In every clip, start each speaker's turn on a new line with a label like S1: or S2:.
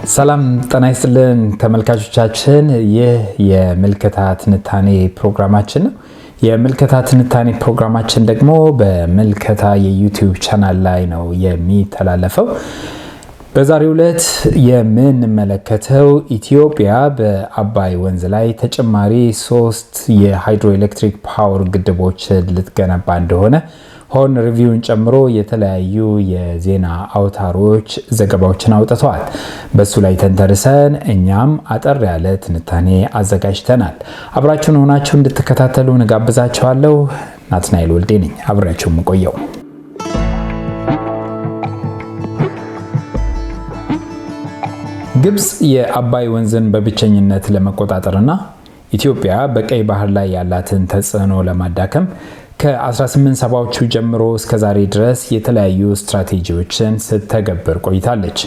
S1: ሰላም ጤና ይስጥልን ተመልካቾቻችን፣ ይህ የምልከታ ትንታኔ ፕሮግራማችን ነው። የምልከታ ትንታኔ ፕሮግራማችን ደግሞ በምልከታ የዩቲዩብ ቻናል ላይ ነው የሚተላለፈው። በዛሬው ዕለት የምንመለከተው ኢትዮጵያ በአባይ ወንዝ ላይ ተጨማሪ 3 የሃይድሮኤሌክትሪክ ፓወር ግድቦችን ልትገነባ እንደሆነ ሆርን ሪቪውን ጨምሮ የተለያዩ የዜና አውታሮች ዘገባዎችን አውጥተዋል። በሱ ላይ ተንተርሰን እኛም አጠር ያለ ትንታኔ አዘጋጅተናል። አብራችሁን ሆናችሁ እንድትከታተሉ እንጋብዛችኋለሁ። ናትናኤል ወልዴ ነኝ፣ አብራችሁ የምቆየው። ግብጽ የአባይ ወንዝን በብቸኝነት ለመቆጣጠርና ኢትዮጵያ በቀይ ባህር ላይ ያላትን ተጽዕኖ ለማዳከም ከ1870ዎቹ ጀምሮ እስከ ዛሬ ድረስ የተለያዩ ስትራቴጂዎችን ስትተገብር ቆይታለች።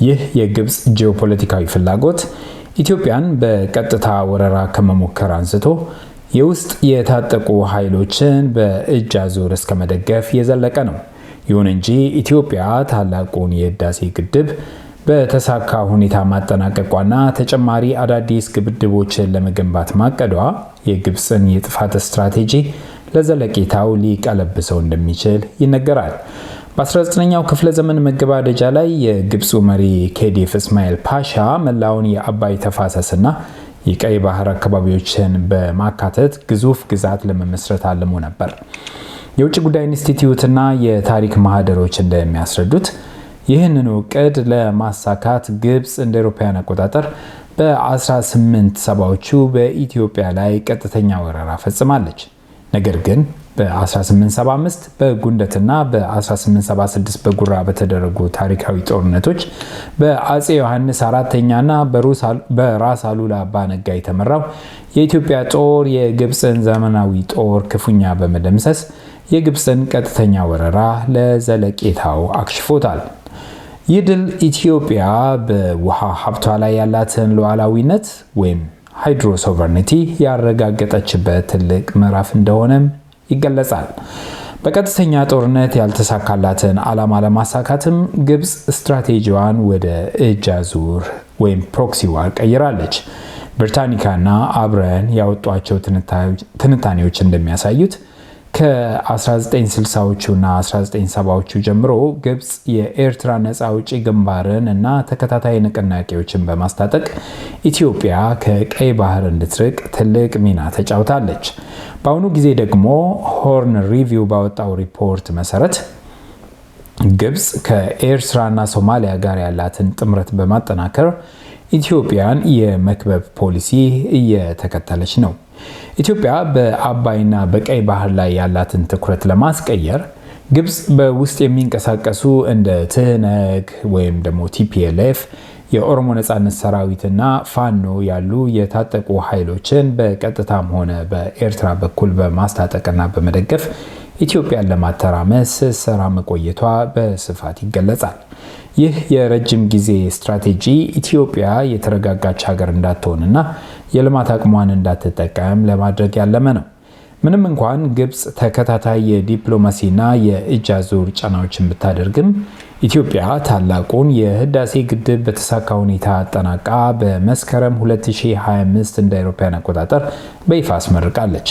S1: ይህ የግብጽ ጂኦፖለቲካዊ ፍላጎት ኢትዮጵያን በቀጥታ ወረራ ከመሞከር አንስቶ የውስጥ የታጠቁ ኃይሎችን በእጅ አዙር እስከ መደገፍ የዘለቀ ነው። ይሁን እንጂ ኢትዮጵያ ታላቁን የህዳሴ ግድብ በተሳካ ሁኔታ ማጠናቀቋና ተጨማሪ አዳዲስ ግድቦችን ለመገንባት ማቀዷ የግብጽን የጥፋት ስትራቴጂ ለዘለቄታው ሊቀለብሰው እንደሚችል ይነገራል። በ19ኛው ክፍለ ዘመን መገባደጃ ላይ የግብፁ መሪ ኬዲፍ እስማኤል ፓሻ መላውን የአባይ ተፋሰስና የቀይ ባህር አካባቢዎችን በማካተት ግዙፍ ግዛት ለመመስረት አልሞ ነበር። የውጭ ጉዳይ ኢንስቲትዩትና የታሪክ ማህደሮች እንደሚያስረዱት ይህንን እቅድ ለማሳካት ግብጽ እንደ አውሮፓውያን አቆጣጠር በ1870ዎቹ በኢትዮጵያ ላይ ቀጥተኛ ወረራ ፈጽማለች። ነገር ግን በ1875 በጉንደትና በ1876 በጉራ በተደረጉ ታሪካዊ ጦርነቶች በአጼ ዮሐንስ አራተኛና በራስ አሉላ አባ ነጋ የተመራው የኢትዮጵያ ጦር የግብፅን ዘመናዊ ጦር ክፉኛ በመደምሰስ የግብፅን ቀጥተኛ ወረራ ለዘለቄታው አክሽፎታል። ይህ ድል ኢትዮጵያ በውሃ ሀብቷ ላይ ያላትን ሉዓላዊነት ወይም ሃይድሮ ሶቨርኒቲ ያረጋገጠችበት ትልቅ ምዕራፍ እንደሆነም ይገለጻል። በቀጥተኛ ጦርነት ያልተሳካላትን ዓላማ ለማሳካትም ግብጽ ስትራቴጂዋን ወደ እጅ አዙር ወይም ፕሮክሲ ዋር ቀይራለች። ብሪታኒካና አብረን ያወጧቸው ትንታኔዎች እንደሚያሳዩት ከ1960ዎቹና 1970ዎቹ ጀምሮ ግብጽ የኤርትራ ነፃ አውጪ ግንባርን እና ተከታታይ ንቅናቄዎችን በማስታጠቅ ኢትዮጵያ ከቀይ ባህር እንድትርቅ ትልቅ ሚና ተጫውታለች። በአሁኑ ጊዜ ደግሞ ሆርን ሪቪው ባወጣው ሪፖርት መሰረት ግብጽ ከኤርትራና ሶማሊያ ጋር ያላትን ጥምረት በማጠናከር ኢትዮጵያን የመክበብ ፖሊሲ እየተከተለች ነው። ኢትዮጵያ በአባይና በቀይ ባህር ላይ ያላትን ትኩረት ለማስቀየር ግብጽ በውስጥ የሚንቀሳቀሱ እንደ ትህነግ ወይም ደግሞ ቲፒኤልኤፍ፣ የኦሮሞ ነጻነት ሰራዊትና ፋኖ ያሉ የታጠቁ ኃይሎችን በቀጥታም ሆነ በኤርትራ በኩል በማስታጠቅና በመደገፍ ኢትዮጵያን ለማተራመስ ስትሰራ መቆየቷ በስፋት ይገለጻል። ይህ የረጅም ጊዜ ስትራቴጂ ኢትዮጵያ የተረጋጋች ሀገር እንዳትሆንና የልማት አቅሟን እንዳትጠቀም ለማድረግ ያለመ ነው። ምንም እንኳን ግብጽ ተከታታይ የዲፕሎማሲና የእጅ አዙር ጫናዎችን ብታደርግም ኢትዮጵያ ታላቁን የህዳሴ ግድብ በተሳካ ሁኔታ አጠናቃ በመስከረም 2025 እንደ አውሮፓውያን አቆጣጠር በይፋ አስመርቃለች።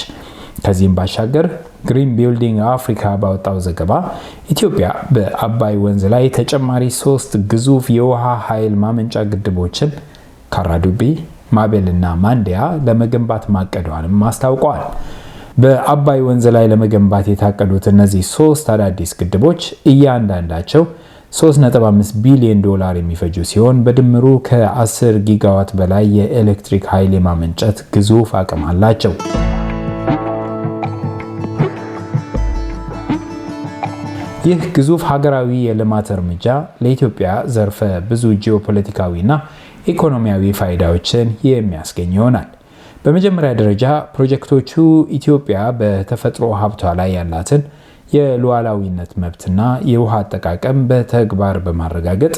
S1: ከዚህም ባሻገር ግሪን ቢልዲንግ አፍሪካ ባወጣው ዘገባ ኢትዮጵያ በአባይ ወንዝ ላይ ተጨማሪ 3 ግዙፍ የውሃ ኃይል ማመንጫ ግድቦችን ካራዱቢ፣ ማቤልና ማንዲያ ለመገንባት ማቀዷንም አስታውቀዋል። በአባይ ወንዝ ላይ ለመገንባት የታቀዱት እነዚህ 3 አዳዲስ ግድቦች እያንዳንዳቸው $3.5 ቢሊዮን የሚፈጁ ሲሆን በድምሩ ከ10 ጊጋዋት በላይ የኤሌክትሪክ ኃይል የማመንጨት ግዙፍ አቅም አላቸው። ይህ ግዙፍ ሀገራዊ የልማት እርምጃ ለኢትዮጵያ ዘርፈ ብዙ ጂኦፖለቲካዊና ኢኮኖሚያዊ ፋይዳዎችን የሚያስገኝ ይሆናል። በመጀመሪያ ደረጃ ፕሮጀክቶቹ ኢትዮጵያ በተፈጥሮ ሀብቷ ላይ ያላትን የሉዓላዊነት መብትና የውሃ አጠቃቀም በተግባር በማረጋገጥ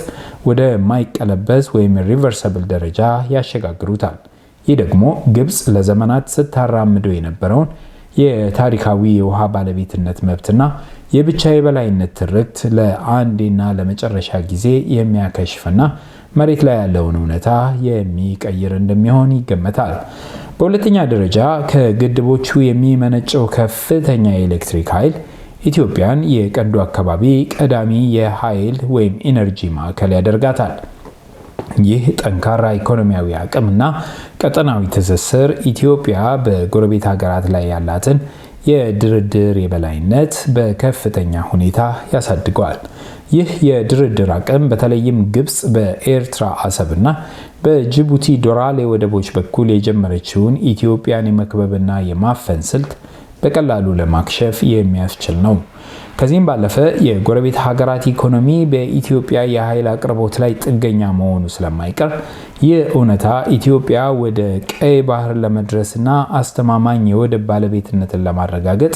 S1: ወደ ማይቀለበስ ወይም ሪቨርሰብል ደረጃ ያሸጋግሩታል። ይህ ደግሞ ግብጽ ለዘመናት ስታራምደው የነበረውን የታሪካዊ የውሃ ባለቤትነት መብትና የብቻ የበላይነት ትርክት ለአንዴና ለመጨረሻ ጊዜ የሚያከሽፍና መሬት ላይ ያለውን እውነታ የሚቀይር እንደሚሆን ይገመታል። በሁለተኛ ደረጃ ከግድቦቹ የሚመነጨው ከፍተኛ የኤሌክትሪክ ኃይል ኢትዮጵያን የቀንዱ አካባቢ ቀዳሚ የኃይል ወይም ኢነርጂ ማዕከል ያደርጋታል። ይህ ጠንካራ ኢኮኖሚያዊ አቅምና ቀጠናዊ ትስስር ኢትዮጵያ በጎረቤት ሀገራት ላይ ያላትን የድርድር የበላይነት በከፍተኛ ሁኔታ ያሳድገዋል። ይህ የድርድር አቅም በተለይም ግብጽ በኤርትራ አሰብና በጅቡቲ ዶራሌ ወደቦች በኩል የጀመረችውን ኢትዮጵያን የመክበብና የማፈን ስልት በቀላሉ ለማክሸፍ የሚያስችል ነው። ከዚህም ባለፈ የጎረቤት ሀገራት ኢኮኖሚ በኢትዮጵያ የኃይል አቅርቦት ላይ ጥገኛ መሆኑ ስለማይቀር ይህ እውነታ ኢትዮጵያ ወደ ቀይ ባህር ለመድረስና አስተማማኝ የወደብ ባለቤትነትን ለማረጋገጥ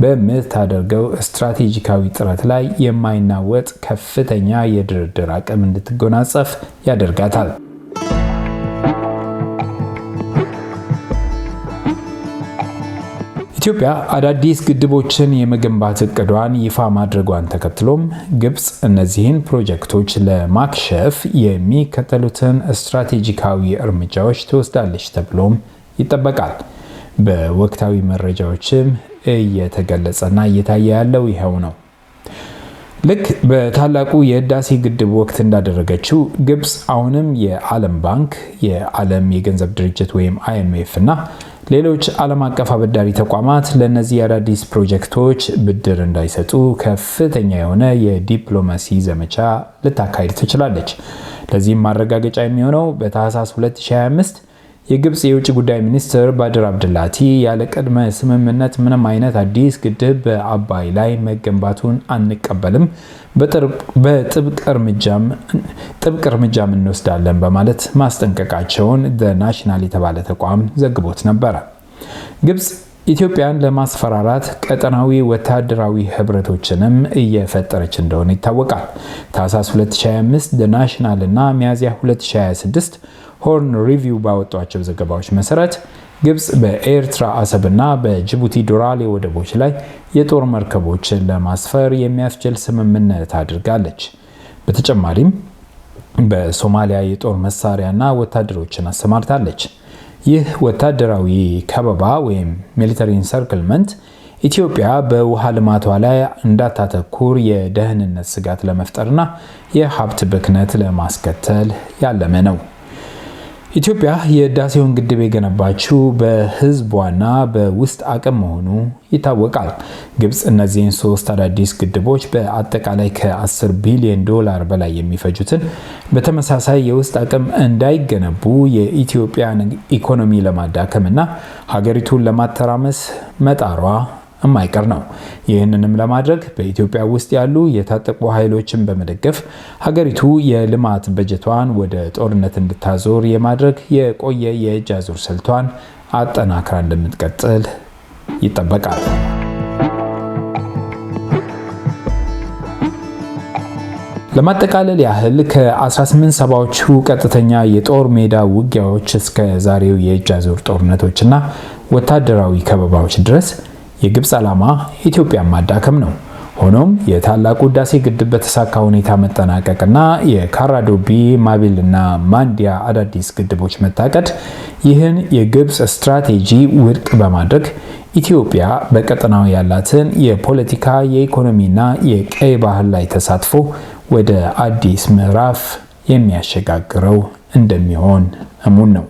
S1: በምታደርገው ስትራቴጂካዊ ጥረት ላይ የማይናወጥ ከፍተኛ የድርድር አቅም እንድትጎናጸፍ ያደርጋታል። ኢትዮጵያ አዳዲስ ግድቦችን የመገንባት እቅዷን ይፋ ማድረጓን ተከትሎም ግብጽ እነዚህን ፕሮጀክቶች ለማክሸፍ የሚከተሉትን ስትራቴጂካዊ እርምጃዎች ትወስዳለች ተብሎም ይጠበቃል። በወቅታዊ መረጃዎችም እየተገለጸና እየታየ ያለው ይኸው ነው። ልክ በታላቁ የህዳሴ ግድብ ወቅት እንዳደረገችው ግብጽ አሁንም የዓለም ባንክ፣ የዓለም የገንዘብ ድርጅት ወይም IMF እና ሌሎች ዓለም አቀፍ አበዳሪ ተቋማት ለነዚህ አዳዲስ ፕሮጀክቶች ብድር እንዳይሰጡ ከፍተኛ የሆነ የዲፕሎማሲ ዘመቻ ልታካሂድ ትችላለች። ለዚህም ማረጋገጫ የሚሆነው በታህሳስ 2025 የግብጽ የውጭ ጉዳይ ሚኒስትር ባድር አብድላቲ ያለ ቅድመ ስምምነት ምንም አይነት አዲስ ግድብ በአባይ ላይ መገንባቱን አንቀበልም፣ በጥብቅ እርምጃም እንወስዳለን በማለት ማስጠንቀቃቸውን ናሽናል የተባለ ተቋም ዘግቦት ነበረ። ግብጽ ኢትዮጵያን ለማስፈራራት ቀጠናዊ ወታደራዊ ህብረቶችንም እየፈጠረች እንደሆነ ይታወቃል። ታህሳስ 2025 ናሽናል እና ሚያዝያ 2026 ሆርን ሪቪው ባወጧቸው ዘገባዎች መሰረት ግብጽ በኤርትራ አሰብና በጅቡቲ ዶራሌ ወደቦች ላይ የጦር መርከቦችን ለማስፈር የሚያስችል ስምምነት አድርጋለች። በተጨማሪም በሶማሊያ የጦር መሳሪያና ወታደሮችን አሰማርታለች። ይህ ወታደራዊ ከበባ ወይም ሚሊተሪ ኢንሰርክልመንት ኢትዮጵያ በውሃ ልማቷ ላይ እንዳታተኩር የደህንነት ስጋት ለመፍጠርና የሀብት ብክነት ለማስከተል ያለመ ነው። ኢትዮጵያ የህዳሴውን ግድብ የገነባችው በህዝቧና በውስጥ አቅም መሆኑ ይታወቃል። ግብጽ እነዚህን 3 አዳዲስ ግድቦች በአጠቃላይ ከ10 ቢሊዮን ዶላር በላይ የሚፈጁትን በተመሳሳይ የውስጥ አቅም እንዳይገነቡ የኢትዮጵያን ኢኮኖሚ ለማዳከምና ሀገሪቱን ለማተራመስ መጣሯ የማይቀር ነው። ይህንንም ለማድረግ በኢትዮጵያ ውስጥ ያሉ የታጠቁ ኃይሎችን በመደገፍ ሀገሪቱ የልማት በጀቷን ወደ ጦርነት እንድታዞር የማድረግ የቆየ የእጅ አዙር ስልቷን አጠናክራ እንደምትቀጥል ይጠበቃል። ለማጠቃለል ያህል ከ1870ዎቹ ቀጥተኛ የጦር ሜዳ ውጊያዎች እስከ ዛሬው የእጅ አዙር ጦርነቶችና ወታደራዊ ከበባዎች ድረስ የግብጽ ዓላማ ኢትዮጵያን ማዳከም ነው። ሆኖም የታላቁ ህዳሴ ግድብ በተሳካ ሁኔታ መጠናቀቅና የካራዶቢ፣ ማቢል እና ማንዲያ አዳዲስ ግድቦች መታቀድ ይህን የግብጽ ስትራቴጂ ውድቅ በማድረግ ኢትዮጵያ በቀጠናው ያላትን የፖለቲካ፣ የኢኮኖሚና የቀይ ባህር ላይ ተሳትፎ ወደ አዲስ ምዕራፍ የሚያሸጋግረው እንደሚሆን እሙን ነው።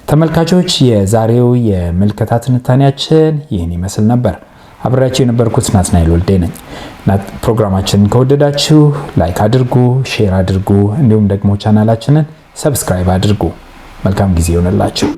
S1: ተመልካቾች፣ የዛሬው የምልከታ ትንታኔያችን ይህን ይመስል ነበር። አብራችሁ የነበርኩት ናትናኤል ወልዴ ነኝ። ፕሮግራማችንን ከወደዳችሁ ላይክ አድርጉ፣ ሼር አድርጉ፣ እንዲሁም ደግሞ ቻናላችንን ሰብስክራይብ አድርጉ። መልካም ጊዜ ይሆንላችሁ።